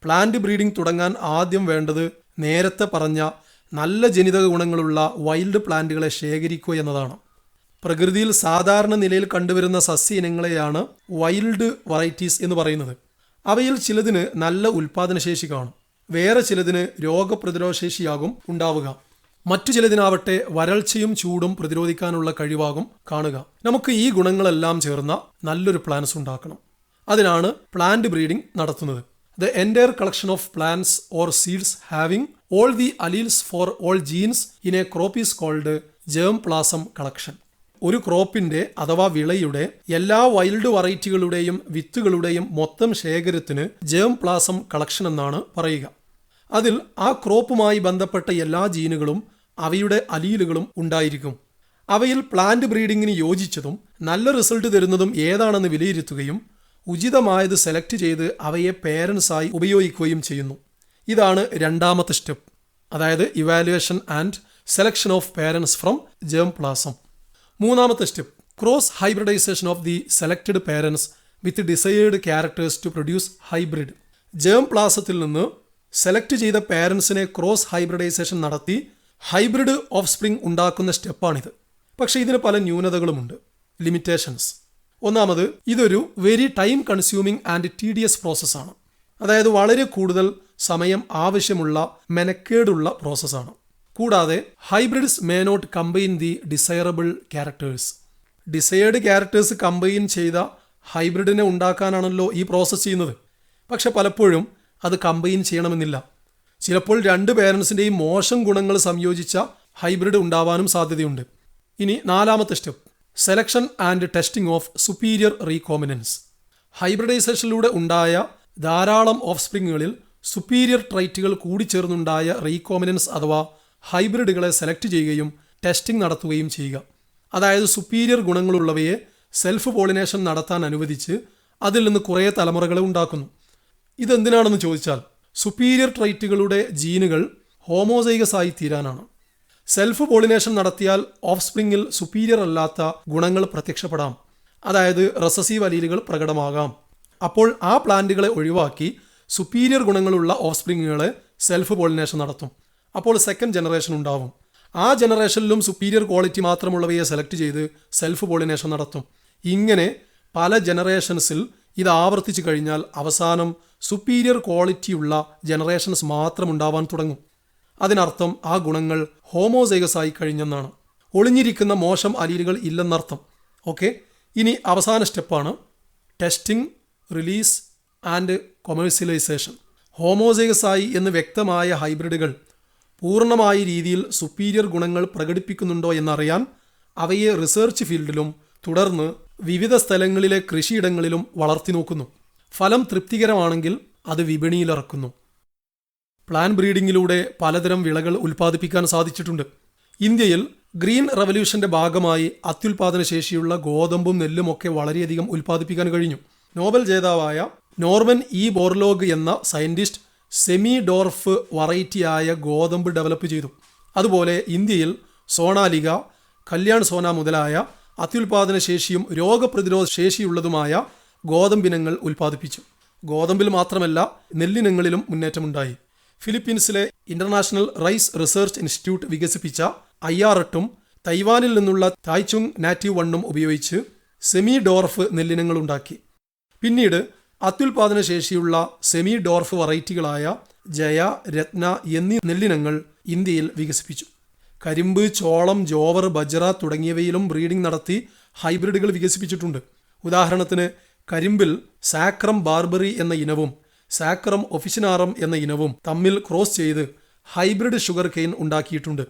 Plant breeding തുടങ്ങാൻ ആദ്യം വേണ്ടത് നേരത്തെ പറഞ്ഞ നല്ല ജനിതക ഗുണങ്ങളുള്ള വൈൽഡ് പ്ലാന്റുകളെ ശേഖരിക്കുക എന്നതാണ്. പ്രകൃതിയിൽ സാധാരണ നിലയിൽ കണ്ടുവരുന്ന സസ്യ ഇനങ്ങളെയാണ് വൈൽഡ് വെറൈറ്റീസ് എന്ന് പറയുന്നത്. അവയിൽ ചിലതിന് നല്ല ഉൽപാദനശേഷി കാണും, വേറെ ചിലതിന് രോഗപ്രതിരോധശേഷിയാകും ഉണ്ടാവുക, മറ്റു ചിലതിനാവട്ടെ വരൾച്ചയും ചൂടും പ്രതിരോധിക്കാനുള്ള കഴിവാകും കാണുക. നമുക്ക് ഈ ഗുണങ്ങളെല്ലാം ചേർന്ന നല്ലൊരു പ്ലാന്റ്സ് ഉണ്ടാക്കണം. അതിനാണ് പ്ലാന്റ് ബ്രീഡിംഗ് നടത്തുന്നത്. The entire collection of plants or seeds having all the alleles for all genes in a crop is called germplasm collection. ഒരു ക്രോപ്പിന്റെ അഥവാ വിളയുടെ എല്ലാ വൈൽഡ് വെറൈറ്റികളുടെയും വിത്തുകളുടെയും മൊത്തം ശേഖരത്തിന് ജേംപ്ലാസം കളക്ഷൻ എന്നാണ് പറയുക. അതിൽ ആ ക്രോപ്പുമായി ബന്ധപ്പെട്ട എല്ലാ ജീനുകളും അവയുടെ അലീലുകളും ഉണ്ടായിരിക്കും. അവയിൽ പ്ലാന്റ് ബ്രീഡിങ്ങിന് യോജിച്ചതും നല്ല റിസൾട്ട് തരുന്നതും ഏതാണെന്ന് വിലയിരുത്തുകയും ഉചിതമായത് സെലക്ട് ചെയ്ത് അവയെ പേരൻസായി ഉപയോഗിക്കുകയും ചെയ്യുന്നു. ഇതാണ് രണ്ടാമത്തെ സ്റ്റെപ്പ്, അതായത് evaluation and selection of parents from germplasm. മൂന്നാമത്തെ step cross hybridization of the selected parents with desired characters to produce hybrid. ജേംപ്ലാസത്തിൽ നിന്ന് സെലക്ട് ചെയ്ത പേരൻസിനെ ക്രോസ് ഹൈബ്രിഡൈസേഷൻ നടത്തി ഹൈബ്രിഡ് ഓഫ് സ്പ്രിംഗ് ഉണ്ടാക്കുന്ന സ്റ്റെപ്പാണിത്. പക്ഷേ ഇതിന് പല ന്യൂനതകളുമുണ്ട്, ലിമിറ്റേഷൻസ്. ഒന്നാമത്, ഇതൊരു very time consuming and tedious പ്രോസസ്സാണ്. അതായത് വളരെ കൂടുതൽ സമയം ആവശ്യമുള്ള മെനക്കേടുള്ള പ്രോസസ്സാണ്. കൂടാതെ hybrids may not combine the desirable characters. Desired characters combine ചെയ്ത ഹൈബ്രിഡിനെ ഉണ്ടാക്കാനാണല്ലോ ഈ പ്രോസസ്സ് ചെയ്യുന്നത്. പക്ഷെ പലപ്പോഴും അത് കമ്പൈൻ ചെയ്യണമെന്നില്ല. ചിലപ്പോൾ രണ്ട് പേരൻസിൻ്റെയും മോശം ഗുണങ്ങൾ സംയോജിച്ച ഹൈബ്രിഡ് ഉണ്ടാവാനും സാധ്യതയുണ്ട്. ഇനി നാലാമത്തെ step, selection and testing of superior recombinants. ഹൈബ്രിഡൈസേഷനിലൂടെ ഉണ്ടായ ധാരാളം ഓഫ് സ്പ്രിങ്ങുകളിൽ സുപ്പീരിയർ ട്രൈറ്റുകൾ കൂടിച്ചേർന്നുണ്ടായ റീകോമിനൻസ് അഥവാ ഹൈബ്രിഡുകളെ സെലക്ട് ചെയ്യുകയും ടെസ്റ്റിംഗ് നടത്തുകയും ചെയ്യുക. അതായത് സുപ്പീരിയർ ഗുണങ്ങളുള്ളവയെ സെൽഫ് പോളിനേഷൻ നടത്താൻ അനുവദിച്ച് അതിൽ നിന്ന് കുറേ തലമുറകളെ ഉണ്ടാക്കുന്നു. ഇതെന്തിനാണെന്ന് ചോദിച്ചാൽ സുപ്പീരിയർ ട്രൈറ്റുകളുടെ ജീനുകൾ ഹോമോസൈഗസ് ആയി തീരാനാണ്. സെൽഫ് പോളിനേഷൻ നടത്തിയാൽ ഓഫ് സ്പ്രിങ്ങിൽ സുപ്പീരിയർ അല്ലാത്ത ഗുണങ്ങൾ പ്രത്യക്ഷപ്പെടാം, അതായത് റെസസീവ് അലീലുകൾ പ്രകടമാകാം. അപ്പോൾ ആ പ്ലാന്റുകളെ ഒഴിവാക്കി സുപ്പീരിയർ ഗുണങ്ങളുള്ള ഓഫ് സ്പ്രിങ്ങുകളെ സെൽഫ് പോളിനേഷൻ നടത്തും. അപ്പോൾ സെക്കൻഡ് ജനറേഷൻ ഉണ്ടാവും. ആ ജനറേഷനിലും സുപ്പീരിയർ ക്വാളിറ്റി മാത്രമുള്ളവയെ സെലക്ട് ചെയ്ത് സെൽഫ് പോളിനേഷൻ നടത്തും. ഇങ്ങനെ പല ജനറേഷൻസിൽ ഇത് ആവർത്തിച്ചു കഴിഞ്ഞാൽ അവസാനം സുപ്പീരിയർ ക്വാളിറ്റിയുള്ള ജനറേഷൻസ് മാത്രം ഉണ്ടാവാൻ തുടങ്ങും. അതിനർത്ഥം ആ ഗുണങ്ങൾ ഹോമോസൈഗസ് ആയി കഴിഞ്ഞെന്നാണ്. ഒളിഞ്ഞിരിക്കുന്ന മോശം അലീലുകൾ ഇല്ലെന്നർത്ഥം. ഓക്കെ, ഇനി അവസാന സ്റ്റെപ്പാണ് testing, release and commercialization. Homozygous ആയി എന്ന് വ്യക്തമായ ഹൈബ്രിഡുകൾ പൂർണ്ണമായ രീതിയിൽ സുപ്പീരിയർ ഗുണങ്ങൾ പ്രകടിപ്പിക്കുന്നുണ്ടോ എന്നറിയാൻ അവയെ റിസർച്ച് ഫീൽഡിലും തുടർന്ന് വിവിധ സ്ഥലങ്ങളിലെ കൃഷിയിടങ്ങളിലും വളർത്തി നോക്കുന്നു. ഫലം തൃപ്തികരമാണെങ്കിൽ അത് വിപണിയിലിറക്കുന്നു. പ്ലാൻ ബ്രീഡിങ്ങിലൂടെ പലതരം വിളകൾ ഉൽപ്പാദിപ്പിക്കാൻ സാധിച്ചിട്ടുണ്ട്. ഇന്ത്യയിൽ ഗ്രീൻ റവല്യൂഷന്റെ ഭാഗമായി അത്യുൽപാദന ശേഷിയുള്ള ഗോതമ്പും നെല്ലുമൊക്കെ വളരെയധികം ഉൽപ്പാദിപ്പിക്കാൻ കഴിഞ്ഞു. നോബൽ ജേതാവായ നോർമൻ ഇ ബോർലോഗ് എന്ന സയന്റിസ്റ്റ് സെമി ഡോർഫ് വറൈറ്റിയായ ഗോതമ്പ് ഡെവലപ്പ് ചെയ്തു. അതുപോലെ ഇന്ത്യയിൽ സോണാലിക, കല്യാൺ സോന മുതലായ അത്യുൽപാദന ശേഷിയും രോഗപ്രതിരോധ ശേഷിയുള്ളതുമായ ഗോതമ്പിനങ്ങൾ ഉൽപ്പാദിപ്പിച്ചു. ഗോതമ്പിൽ മാത്രമല്ല നെല്ലിനങ്ങളിലും മുന്നേറ്റമുണ്ടായി. ഫിലിപ്പീൻസിലെ ഇന്റർനാഷണൽ റൈസ് റിസർച്ച് ഇൻസ്റ്റിറ്റ്യൂട്ട് വികസിപ്പിച്ച IR8 തൈവാനിൽ നിന്നുള്ള തായ്ചുങ് നാറ്റീവ് 1 ഉപയോഗിച്ച് സെമി ഡോർഫ് നെല്ലിനങ്ങൾ ഉണ്ടാക്കി. പിന്നീട് അത്യുൽപാദന ശേഷിയുള്ള സെമി ഡോർഫ് വെറൈറ്റികളായ ജയ, രത്ന എന്നീ നെല്ലിനങ്ങൾ ഇന്ത്യയിൽ വികസിപ്പിച്ചു. കരിമ്പ്, ചോളം, ജോവർ, ബജ്റ തുടങ്ങിയവയിലും ബ്രീഡിംഗ് നടത്തി ഹൈബ്രിഡുകൾ വികസിപ്പിച്ചിട്ടുണ്ട്. ഉദാഹരണത്തിന് കരിമ്പിൽ സാക്രം ബാർബറി എന്ന ഇനവും സാക്രം ഒഫിസിനാറം എന്ന ഇനവും തമ്മിൽ ക്രോസ് ചെയ്ത് ഹൈബ്രിഡ് ഷുഗർ കെയിൻ ഉണ്ടാക്കിയിട്ടുണ്ട്.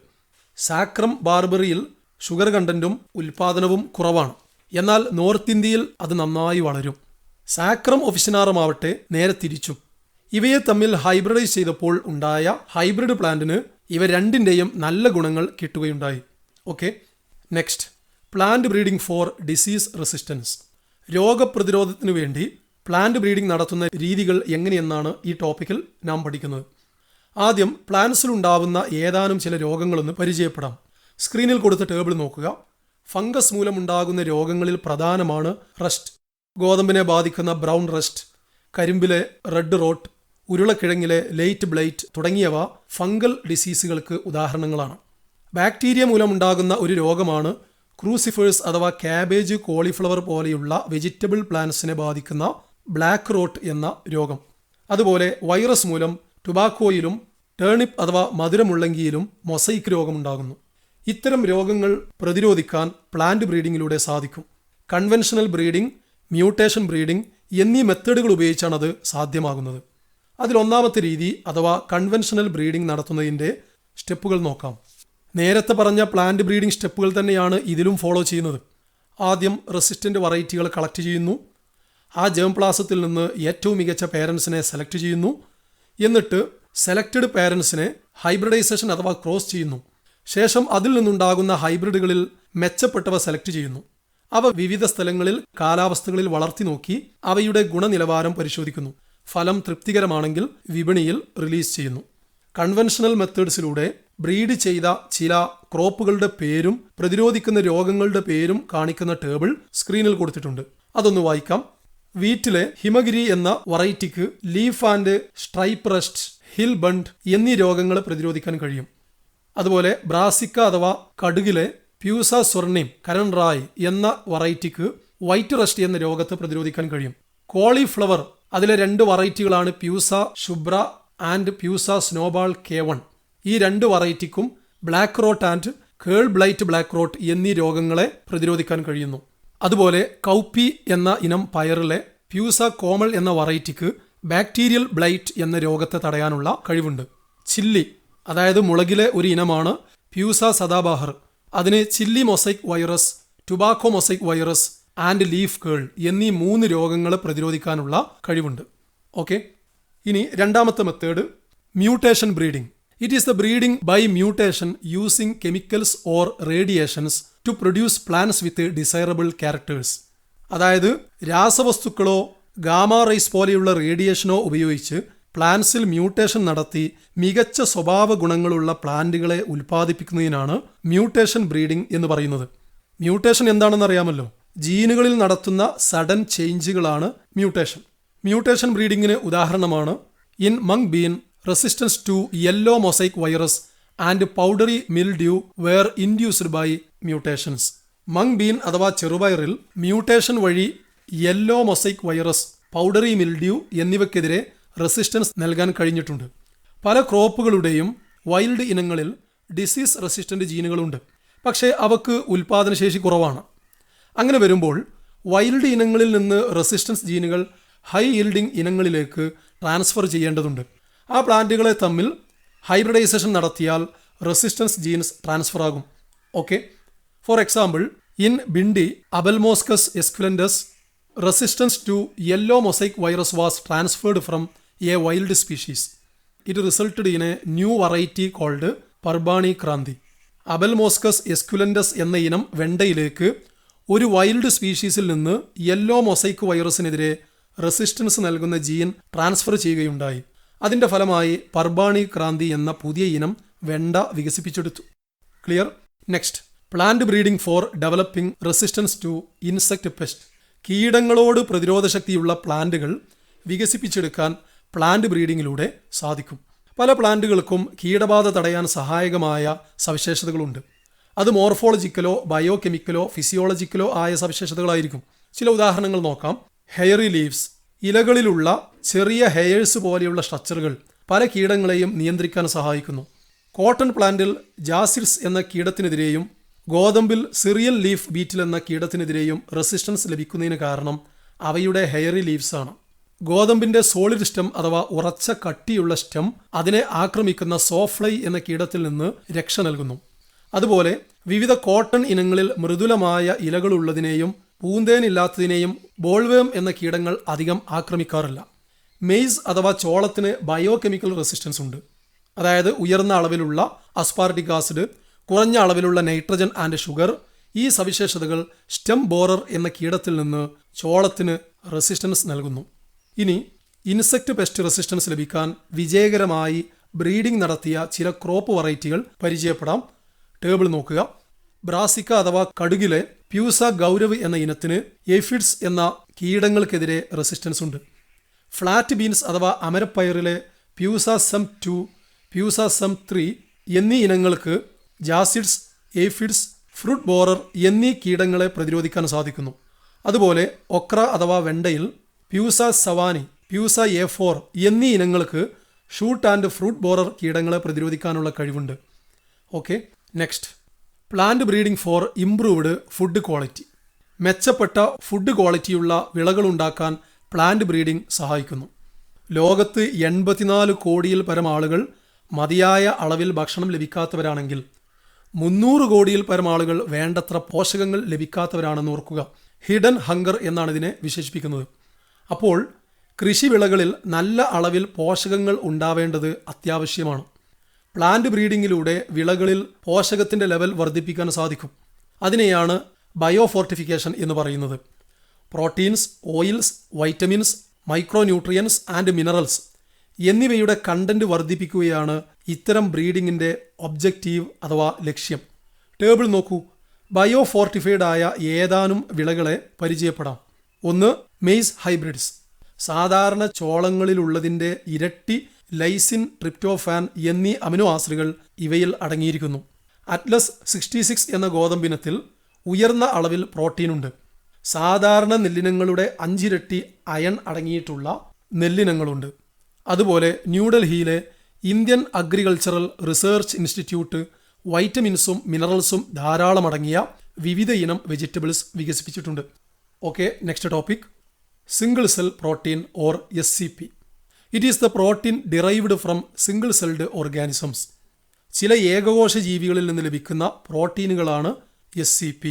സാക്രം ബാർബറിയിൽ ഷുഗർ കണ്ടന്റും ഉൽപാദനവും കുറവാണ്, എന്നാൽ നോർത്ത് ഇന്ത്യയിൽ അത് നന്നായി വളരും. സാക്രം ഒഫിസിനാറം ആവട്ടെ നേരെ തിരിച്ചും. ഇവയെ തമ്മിൽ ഹൈബ്രിഡൈസ് ചെയ്തപ്പോൾ ഉണ്ടായ ഹൈബ്രിഡ് പ്ലാന്റിന് ഇവ രണ്ടിൻ്റെയും നല്ല ഗുണങ്ങൾ കിട്ടുകയുണ്ടായി. Okay, next, plant breeding for disease resistance. രോഗപ്രതിരോധത്തിനു വേണ്ടി പ്ലാന്റ് ബ്രീഡിംഗ് നടത്തുന്ന രീതികൾ എങ്ങനെയെന്നാണ് ഈ ടോപ്പിക്കിൽ നാം പഠിക്കുന്നത്. ആദ്യം പ്ലാന്റ്സിലുണ്ടാവുന്ന ഏതാനും ചില രോഗങ്ങളൊന്ന് പരിചയപ്പെടാം. സ്ക്രീനിൽ കൊടുത്ത ടേബിൾ നോക്കുക. ഫംഗസ് മൂലമുണ്ടാകുന്ന രോഗങ്ങളിൽ പ്രധാനമാണ് റസ്റ്റ്. ഗോതമ്പിനെ ബാധിക്കുന്ന ബ്രൗൺ റസ്റ്റ്, കരിമ്പിലെ റെഡ് റോട്ട്, ഉരുളക്കിഴങ്ങിലെ ലേറ്റ് ബ്ലൈറ്റ് തുടങ്ങിയവ ഫംഗൽ ഡിസീസുകൾക്ക് ഉദാഹരണങ്ങളാണ്. ബാക്ടീരിയ മൂലമുണ്ടാകുന്ന ഒരു രോഗമാണ് ക്രൂസിഫേഴ്സ് അഥവാ ക്യാബേജ്, കോളിഫ്ലവർ പോലെയുള്ള വെജിറ്റബിൾ പ്ലാന്റ്സിനെ ബാധിക്കുന്ന ബ്ലാക്ക് റോട്ട് എന്ന രോഗം. അതുപോലെ വൈറസ് മൂലം ടുബാക്കോയിലും ടേണിപ്പ് അഥവാ മധുരമുള്ളങ്കിയിലും മൊസൈക്ക് രോഗമുണ്ടാകുന്നു. ഇത്തരം രോഗങ്ങൾ പ്രതിരോധിക്കാൻ പ്ലാന്റ് ബ്രീഡിങ്ങിലൂടെ സാധിക്കും. കൺവെൻഷണൽ ബ്രീഡിംഗ്, മ്യൂട്ടേഷൻ ബ്രീഡിംഗ് എന്നീ മെത്തേഡുകൾ ഉപയോഗിച്ചാണ് അത് സാധ്യമാകുന്നത്. അതിലൊന്നാമത്തെ രീതി അഥവാ കൺവെൻഷണൽ ബ്രീഡിംഗ് നടത്തുന്നതിൻ്റെ സ്റ്റെപ്പുകൾ നോക്കാം. നേരത്തെ പറഞ്ഞ പ്ലാന്റ് ബ്രീഡിംഗ് സ്റ്റെപ്പുകൾ തന്നെയാണ് ഇതിലും ഫോളോ ചെയ്യുന്നത്. ആദ്യം റെസിസ്റ്റൻ്റ് വെറൈറ്റികൾ കളക്ട് ചെയ്യുന്നു. ആ ജേം പ്ലാസത്തിൽ നിന്ന് ഏറ്റവും മികച്ച പേരൻസിനെ സെലക്ട് ചെയ്യുന്നു. എന്നിട്ട് സെലക്റ്റഡ് പേരൻസിനെ ഹൈബ്രിഡൈസേഷൻ അഥവാ ക്രോസ് ചെയ്യുന്നു. ശേഷം അതിൽ നിന്നുണ്ടാകുന്ന ഹൈബ്രിഡുകളിൽ മെച്ചപ്പെട്ടവ സെലക്ട് ചെയ്യുന്നു. അവ വിവിധ സ്ഥലങ്ങളിൽ കാലാവസ്ഥകളിൽ വളർത്തി നോക്കി അവയുടെ ഗുണനിലവാരം പരിശോധിക്കുന്നു. ഫലം തൃപ്തികരമാണെങ്കിൽ വിപണിയിൽ റിലീസ് ചെയ്യുന്നു. കൺവെൻഷണൽ മെത്തേഡ്സിലൂടെ ബ്രീഡ് ചെയ്ത ചില ക്രോപ്പുകളുടെ പേരും പ്രതിരോധിക്കുന്ന രോഗങ്ങളുടെ പേരും കാണിക്കുന്ന ടേബിൾ സ്ക്രീനിൽ കൊടുത്തിട്ടുണ്ട്. അതൊന്ന് വായിക്കാം. വീറ്റിലെ ഹിമഗിരി എന്ന വെറൈറ്റിക്ക് leaf and stripe rust, hill bunt എന്നീ രോഗങ്ങളെ പ്രതിരോധിക്കാൻ കഴിയും. അതുപോലെ ബ്രാസിക്ക അഥവാ കടുകിലെ പ്യൂസ സ്വർണിം കരൺ റായ് എന്ന വെറൈറ്റിക്ക് വൈറ്റ് റസ്റ്റ് എന്ന രോഗത്തെ പ്രതിരോധിക്കാൻ കഴിയും. കോളിഫ്ലവർ അതിലെ 2 വെറൈറ്റികളാണ് പ്യൂസ ശുബ്ര ആൻഡ് പ്യൂസ സ്നോബാൾ K1. ഈ 2 വെറൈറ്റിക്കും black rot and curl blight black rot എന്നീ രോഗങ്ങളെ പ്രതിരോധിക്കാൻ കഴിയുന്നു. അതുപോലെ കൗപ്പി എന്ന ഇനം പയറിലെ പ്യൂസ കോമൾ എന്ന വെറൈറ്റിക്ക് ബാക്ടീരിയൽ ബ്ലൈറ്റ് എന്ന രോഗത്തെ തടയാനുള്ള കഴിവുണ്ട്. ചില്ലി അതായത് മുളകിലെ ഒരു ഇനമാണ് പ്യൂസ സദാബാഹർ. അതിന് chilli mosaic virus, tobacco mosaic virus and leaf curl എന്നീ 3 രോഗങ്ങളെ പ്രതിരോധിക്കാനുള്ള കഴിവുണ്ട്. ഓക്കെ, ഇനി രണ്ടാമത്തെ method mutation breeding. It is the breeding by mutation using chemicals or radiations to produce plants with desirable characters. അതായത് രാസവസ്തുക്കളോ ഗാമ റൈസ് പോലെയുള്ള റേഡിയേഷനോ ഉപയോഗിച്ച് പ്ലാന്റ്സിൽ മ്യൂട്ടേഷൻ നടത്തി മികച്ച സ്വഭാവ ഗുണങ്ങളുള്ള പ്ലാന്റുകളെ ഉൽപ്പാദിപ്പിക്കുന്നതിനാണ് മ്യൂട്ടേഷൻ ബ്രീഡിംഗ് എന്ന് പറയുന്നത്. മ്യൂട്ടേഷൻ എന്താണെന്ന് അറിയാമല്ലോ. ജീനുകളിൽ നടത്തുന്ന സഡൻ ചേഞ്ചുകളാണ് മ്യൂട്ടേഷൻ. മ്യൂട്ടേഷൻ ബ്രീഡിങ്ങിന് ഉദാഹരണമാണ് in mung bean resistance to yellow mosaic virus and powdery mildew were induced by mutations. Mung bean അഥവാ ചെറുപയറിൽ മ്യൂട്ടേഷൻ വഴി yellow mosaic virus, powdery mildew എന്നിവയ്ക്കെതിരെ റെസിസ്റ്റൻസ് നൽകാൻ കഴിഞ്ഞിട്ടുണ്ട്. പല ക്രോപ്പുകളുടെയും വൈൽഡ് ഇനങ്ങളിൽ ഡിസീസ് റെസിസ്റ്റൻ്റ് ജീനുകളുണ്ട്, പക്ഷേ അവക്ക് ഉൽപ്പാദനശേഷി കുറവാണ്. അങ്ങനെ വരുമ്പോൾ വൈൽഡ് ഇനങ്ങളിൽ നിന്ന് റെസിസ്റ്റൻസ് ജീനുകൾ ഹൈ ഈൽഡിംഗ് ഇനങ്ങളിലേക്ക് ട്രാൻസ്ഫർ ചെയ്യേണ്ടതുണ്ട്. ആ പ്ലാന്റുകളെ തമ്മിൽ ഹൈബ്രിഡൈസേഷൻ നടത്തിയാൽ റെസിസ്റ്റൻസ് ജീൻസ് ട്രാൻസ്ഫർ ആകും. Okay, for example, in bhindi Abelmoschus esculentus resistance to yellow mosaic virus was transferred from a wild species. It resulted in a new variety called Parbhani Kranti. Abelmoschus esculentus എന്ന ഇനം വെണ്ടയിലേക്ക് ഒരു വൈൽഡ് സ്പീഷീസിൽ നിന്ന് യെല്ലോ മൊസൈക്ക് വൈറസിനെതിരെ റെസിസ്റ്റൻസ് നൽകുന്ന ജീൻ ട്രാൻസ്ഫർ ചെയ്യുകയുണ്ടായി. അതിൻ്റെ ഫലമായി പർബാണി ക്രാന്തി എന്ന പുതിയ ഇനം വെണ്ട വികസിപ്പിച്ചെടുത്തു. Clear? Next, plant breeding for developing resistance to insect pest. കീടങ്ങളോട് പ്രതിരോധശക്തിയുള്ള പ്ലാന്റുകൾ വികസിപ്പിച്ചെടുക്കാൻ പ്ലാന്റ് ബ്രീഡിങ്ങിലൂടെ സാധിക്കും. പല പ്ലാന്റുകൾക്കും കീടബാധ തടയാൻ സഹായകമായ സവിശേഷതകളുണ്ട്. അത് മോർഫോളജിക്കലോ ബയോകെമിക്കലോ ഫിസിയോളജിക്കലോ ആയ സവിശേഷതകളായിരിക്കും. ചില ഉദാഹരണങ്ങൾ നോക്കാം. ഹെയറി ലീവ്സ്, ഇലകളിലുള്ള ചെറിയ ഹെയേഴ്സ് പോലെയുള്ള സ്ട്രക്ചറുകൾ പല കീടങ്ങളെയും നിയന്ത്രിക്കാൻ സഹായിക്കുന്നു. കോട്ടൺ പ്ലാന്റിൽ ജാസിഡ്സ് എന്ന കീടത്തിനെതിരെയും ഗോതമ്പിൽ സിറിയൽ ലീഫ് ബീറ്റിൽ എന്ന കീടത്തിനെതിരെയും റെസിസ്റ്റൻസ് ലഭിക്കുന്നതിന് കാരണം അവയുടെ ഹെയറി ലീവ്സ് ആണ്. ഗോതമ്പിന്റെ സോളിഡ് സ്റ്റെം അഥവാ ഉറച്ച കട്ടിയുള്ള സ്റ്റെം അതിനെ ആക്രമിക്കുന്ന സോഫ്ലൈ എന്ന കീടത്തിൽ നിന്ന് രക്ഷ നൽകുന്നു. അതുപോലെ വിവിധ കോട്ടൺ ഇനങ്ങളിൽ മൃദുലമായ ഇലകളുള്ളതിനെയും പൂന്തേനില്ലാത്തതിനെയും ബോൾവേം എന്ന കീടങ്ങൾ അധികം ആക്രമിക്കാറില്ല. മെയ്സ് അഥവാ ചോളത്തിന് ബയോകെമിക്കൽ റെസിസ്റ്റൻസ് ഉണ്ട്. അതായത് ഉയർന്ന അളവിലുള്ള അസ്പാർട്ടിക് ആസിഡ്, കുറഞ്ഞ അളവിലുള്ള നൈട്രജൻ ആൻഡ് ഷുഗർ. ഈ സവിശേഷതകൾ സ്റ്റെം ബോറർ എന്ന കീടത്തിൽ നിന്ന് ചോളത്തിന് റെസിസ്റ്റൻസ് നൽകുന്നു. ഇനി ഇൻസെക്ട് പെസ്റ്റ് റെസിസ്റ്റൻസ് ലഭിക്കാൻ വിജയകരമായി ബ്രീഡിംഗ് നടത്തിയ ചില ക്രോപ്പ് വെറൈറ്റികൾ പരിചയപ്പെടാം. ടേബിൾ നോക്കുക. ബ്രാസിക്ക അഥവാ കടുകിലെ പ്യൂസ ഗൗരവ് എന്ന ഇനത്തിന് എഫിഡ്സ് എന്ന കീടങ്ങൾക്കെതിരെ റെസിസ്റ്റൻസ് ഉണ്ട്. ഫ്ലാറ്റ് ബീൻസ് അഥവാ അമരപ്പയറിലെ പ്യൂസ സം 2, പ്യൂസ സം 3 എന്നീ ഇനങ്ങൾക്ക് ജാസിഡ്സ്, ഏഫിഡ്സ്, ഫ്രൂട്ട് ബോറർ എന്നീ കീടങ്ങളെ പ്രതിരോധിക്കാൻ സാധിക്കുന്നു. അതുപോലെ ഒക്ര അഥവാ വെണ്ടയിൽ പ്യൂസ സവാനി, പ്യൂസ A4 എന്നീ ഇനങ്ങൾക്ക് ഷൂട്ട് ആൻഡ് ഫ്രൂട്ട് ബോറർ കീടങ്ങളെ പ്രതിരോധിക്കാനുള്ള കഴിവുണ്ട്. Okay, next, plant breeding for improved food quality. മെച്ചപ്പെട്ട ഫുഡ് ക്വാളിറ്റിയുള്ള വിളകളുണ്ടാക്കാൻ പ്ലാന്റ് ബ്രീഡിംഗ് സഹായിക്കുന്നു. ലോകത്ത് 84 കോടിയിൽ പരം ആളുകൾ മതിയായ അളവിൽ ഭക്ഷണം ലഭിക്കാത്തവരാണെങ്കിൽ 300 കോടിയിൽ പരം ആളുകൾ വേണ്ടത്ര പോഷകങ്ങൾ ലഭിക്കാത്തവരാണെന്ന് ഓർക്കുക. ഹിഡൻ ഹങ്കർ എന്നാണ് ഇതിനെ വിശേഷിപ്പിക്കുന്നത്. അപ്പോൾ കൃഷിവിളകളിൽ നല്ല അളവിൽ പോഷകങ്ങൾ ഉണ്ടാവേണ്ടത് അത്യാവശ്യമാണ്. പ്ലാന്റ് ബ്രീഡിങ്ങിലൂടെ വിളകളിൽ പോഷകത്തിൻ്റെ ലെവൽ വർദ്ധിപ്പിക്കാൻ സാധിക്കും. അതിനെയാണ് ബയോഫോർട്ടിഫിക്കേഷൻ എന്ന് പറയുന്നത്. Proteins, oils, vitamins, micronutrients and minerals എന്നിവയുടെ കണ്ടന്റ് വർദ്ധിപ്പിക്കുകയാണ് ഇത്തരം ബ്രീഡിങ്ങിൻ്റെ ഒബ്ജക്റ്റീവ് അഥവാ ലക്ഷ്യം. ടേബിൾ നോക്കൂ. ബയോഫോർട്ടിഫൈഡ് ആയ ഏതാനും വിളകളെ പരിചയപ്പെടാം. ഒന്ന്, മെയ്സ് ഹൈബ്രിഡ്സ്. സാധാരണ ചോളങ്ങളിലുള്ളതിൻ്റെ ഇരട്ടി ലൈസിൻ, ട്രിപ്റ്റോഫാൻ എന്നീ അമിനോ ആസിഡുകൾ ഇവയിൽ അടങ്ങിയിരിക്കുന്നു. അറ്റ്ലസ് 66 എന്ന ഗോതമ്പിനത്തിൽ ഉയർന്ന അളവിൽ പ്രോട്ടീനുണ്ട്. സാധാരണ നെല്ലിനങ്ങളുടെ 5 ഇരട്ടി അയൺ അടങ്ങിയിട്ടുള്ള നെല്ലിനങ്ങളുണ്ട്. അതുപോലെ ന്യൂഡൽഹിയിലെ ഇന്ത്യൻ അഗ്രികൾച്ചറൽ റിസർച്ച് ഇൻസ്റ്റിറ്റ്യൂട്ട് വൈറ്റമിൻസും മിനറൽസും ധാരാളം അടങ്ങിയ വിവിധ ഇനം വെജിറ്റബിൾസ് വികസിപ്പിച്ചിട്ടുണ്ട്. Okay, next topic, single cell protein or SCP. It is the protein derived from single celled organisms. ചില ഏകകോശ ജീവികളിൽ നിന്ന് ലഭിക്കുന്ന പ്രോട്ടീനുകളാണ് SCP.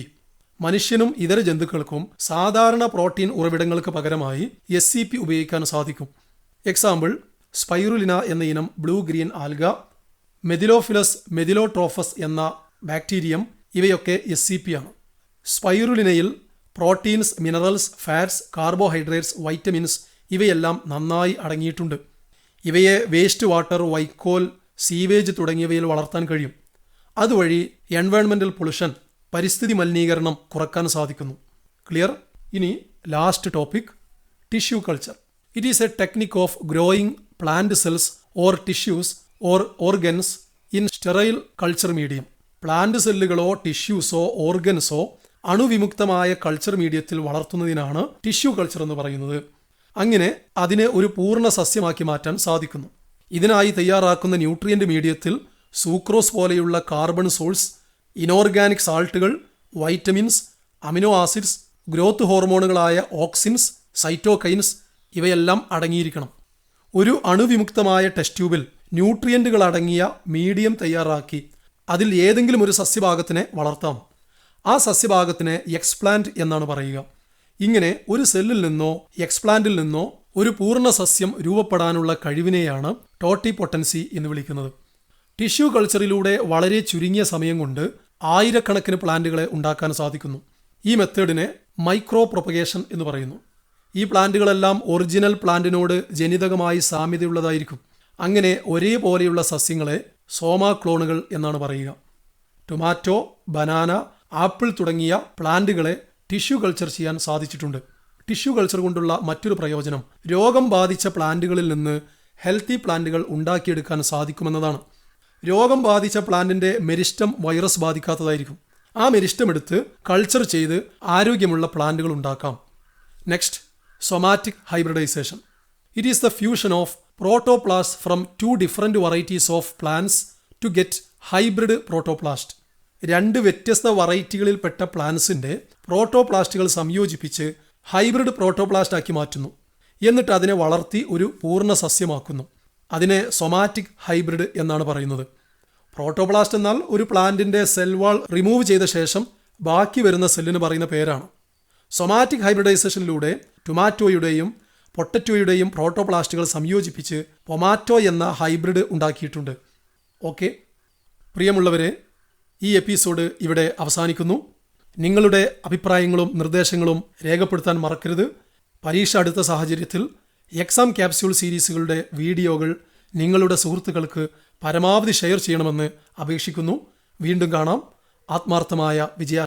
മനുഷ്യനും ഇതര ജന്തുക്കൾക്കും സാധാരണ പ്രോട്ടീൻ ഉറവിടങ്ങൾക്ക് പകരമായി SCP ഉപയോഗിക്കാൻ സാധിക്കും. എക്സാമ്പിൾ, സ്പൈറുലിന എന്ന ഇനം blue green alga, Methylophilus methylotrophus എന്ന ബാക്ടീരിയം ഇവയൊക്കെ SCP ആണ്. സ്പൈറുലിനയിൽ proteins, minerals, fats, carbohydrates, vitamins ഇവയെല്ലാം നന്നായി അടങ്ങിയിട്ടുണ്ട്. ഇവയെ വേസ്റ്റ് വാട്ടർ, വൈക്കോൽ, സീവേജ് തുടങ്ങിയവയിൽ വളർത്താൻ കഴിയും. അതുവഴി എൻവയോൺമെൻറ്റൽ പൊല്യൂഷൻ, പരിസ്ഥിതി മലിനീകരണം കുറക്കാൻ സാധിക്കുന്നു. ക്ലിയർ? ഇനി last topic, tissue culture. It is a technique of growing plant cells or tissues or organs in sterile culture medium. Plant സെല്ലുകളോ ടിഷ്യൂസോ ഓർഗൻസോ അണുവിമുക്തമായ കൾച്ചർ മീഡിയത്തിൽ വളർത്തുന്നതിനാണ് ടിഷ്യൂ കൾച്ചർ എന്ന് പറയുന്നത്. അങ്ങനെ അതിനെ ഒരു പൂർണ്ണ സസ്യമാക്കി മാറ്റാൻ സാധിക്കുന്നു. ഇതിനായി തയ്യാറാക്കുന്ന ന്യൂട്രിയൻ്റ് മീഡിയത്തിൽ സൂക്രോസ് പോലെയുള്ള കാർബൺ സോഴ്സ്, ഇനോർഗാനിക് സാൾട്ടുകൾ, വൈറ്റമിൻസ്, അമിനോ ആസിഡ്സ്, ഗ്രോത്ത് ഹോർമോണുകളായ ഓക്സിൻസ്, സൈറ്റോകൈൻസ് ഇവയെല്ലാം അടങ്ങിയിരിക്കണം. ഒരു അണുവിമുക്തമായ ടെസ്റ്റ് ട്യൂബിൽ ന്യൂട്രിയൻറ്റുകൾ അടങ്ങിയ മീഡിയം തയ്യാറാക്കി അതിൽ ഏതെങ്കിലും ഒരു സസ്യഭാഗത്തിനെ വളർത്താം. ആ സസ്യഭാഗത്തിനെ എക്സ്പ്ലാന്റ് എന്നാണ് പറയുക. ഇങ്ങനെ ഒരു സെല്ലിൽ നിന്നോ എക്സ്പ്ലാന്റിൽ നിന്നോ ഒരു പൂർണ്ണ സസ്യം രൂപപ്പെടാനുള്ള കഴിവിനെയാണ് ടോട്ടിപൊട്ടൻസി എന്ന് വിളിക്കുന്നത്. ടിഷ്യൂ കൾച്ചറിലൂടെ വളരെ ചുരുങ്ങിയ സമയം കൊണ്ട് ആയിരക്കണക്കിന് പ്ലാന്റുകളെ ഉണ്ടാക്കാൻ സാധിക്കുന്നു. ഈ മെത്തേഡിനെ മൈക്രോ പ്രൊപ്പഗേഷൻ എന്ന് പറയുന്നു. ഈ പ്ലാന്റുകളെല്ലാം ഒറിജിനൽ പ്ലാന്റിനോട് ജനിതകമായി സാമ്യതയുള്ളതായിരിക്കും. അങ്ങനെ ഒരേപോലെയുള്ള സസ്യങ്ങളെ സോമാ ക്ലോണുകൾ എന്നാണ് പറയുക. ടൊമാറ്റോ, ബനാന, ആപ്പിൾ തുടങ്ങിയ പ്ലാന്റുകളെ ടിഷ്യൂ കൾച്ചർ ചെയ്യാൻ സാധിച്ചിട്ടുണ്ട്. ടിഷ്യൂ കൾച്ചർ കൊണ്ടുള്ള മറ്റൊരു പ്രയോജനം രോഗം ബാധിച്ച പ്ലാന്റുകളിൽ നിന്ന് ഹെൽത്തി പ്ലാന്റുകൾ ഉണ്ടാക്കിയെടുക്കാൻ സാധിക്കുമെന്നതാണ്. രോഗം ബാധിച്ച പ്ലാന്റിന്റെ മെരിസ്റ്റം വൈറസ് ബാധിക്കാത്തതായിരിക്കും. ആ മെരിസ്റ്റം എടുത്ത് കൾച്ചർ ചെയ്ത് ആരോഗ്യമുള്ള പ്ലാന്റുകൾ ഉണ്ടാക്കാം. Next, somatic hybridization. It is the fusion of protoplast from 2 different varieties of plants to get hybrid protoplast. 2 വ്യത്യസ്ത വെറൈറ്റികളിൽപ്പെട്ട പ്ലാന്റ്സിൻ്റെ പ്രോട്ടോപ്ലാസ്റ്റുകൾ സംയോജിപ്പിച്ച് ഹൈബ്രിഡ് പ്രോട്ടോപ്ലാസ്റ്റ് ആക്കി മാറ്റുന്നു. എന്നിട്ട് അതിനെ വളർത്തി ഒരു പൂർണ്ണ സസ്യമാക്കുന്നു. അതിനെ സൊമാറ്റിക് ഹൈബ്രിഡ് എന്നാണ് പറയുന്നത്. പ്രോട്ടോപ്ലാസ്റ്റ് എന്നാൽ ഒരു പ്ലാന്റിൻ്റെ സെൽ വാൾ റിമൂവ് ചെയ്ത ശേഷം ബാക്കി വരുന്ന സെല്ലിന് പറയുന്ന പേരാണ്. സൊമാറ്റിക് ഹൈബ്രിഡൈസേഷനിലൂടെ ടൊമാറ്റോയുടെയും പൊട്ടറ്റോയുടെയും പ്രോട്ടോപ്ലാസ്റ്റുകൾ സംയോജിപ്പിച്ച് പൊമാറ്റോ എന്ന ഹൈബ്രിഡ് ഉണ്ടാക്കിയിട്ടുണ്ട്. ഓക്കെ, പ്രിയമുള്ളവരെ, ഈ എപ്പിസോഡ് ഇവിടെ അവസാനിക്കുന്നു. നിങ്ങളുടെ അഭിപ്രായങ്ങളും നിർദ്ദേശങ്ങളും രേഖപ്പെടുത്താൻ മറക്കരുത്. പരീക്ഷ അടുത്ത സാഹചര്യത്തിൽ എക്സാം ക്യാപ്സ്യൂൾ സീരീസുകളുടെ വീഡിയോകൾ നിങ്ങളുടെ സുഹൃത്തുക്കൾക്ക് പരമാവധി ഷെയർ ചെയ്യണമെന്ന് അപേക്ഷിക്കുന്നു. വീണ്ടും കാണാം. ആത്മാർത്ഥമായ വിജയ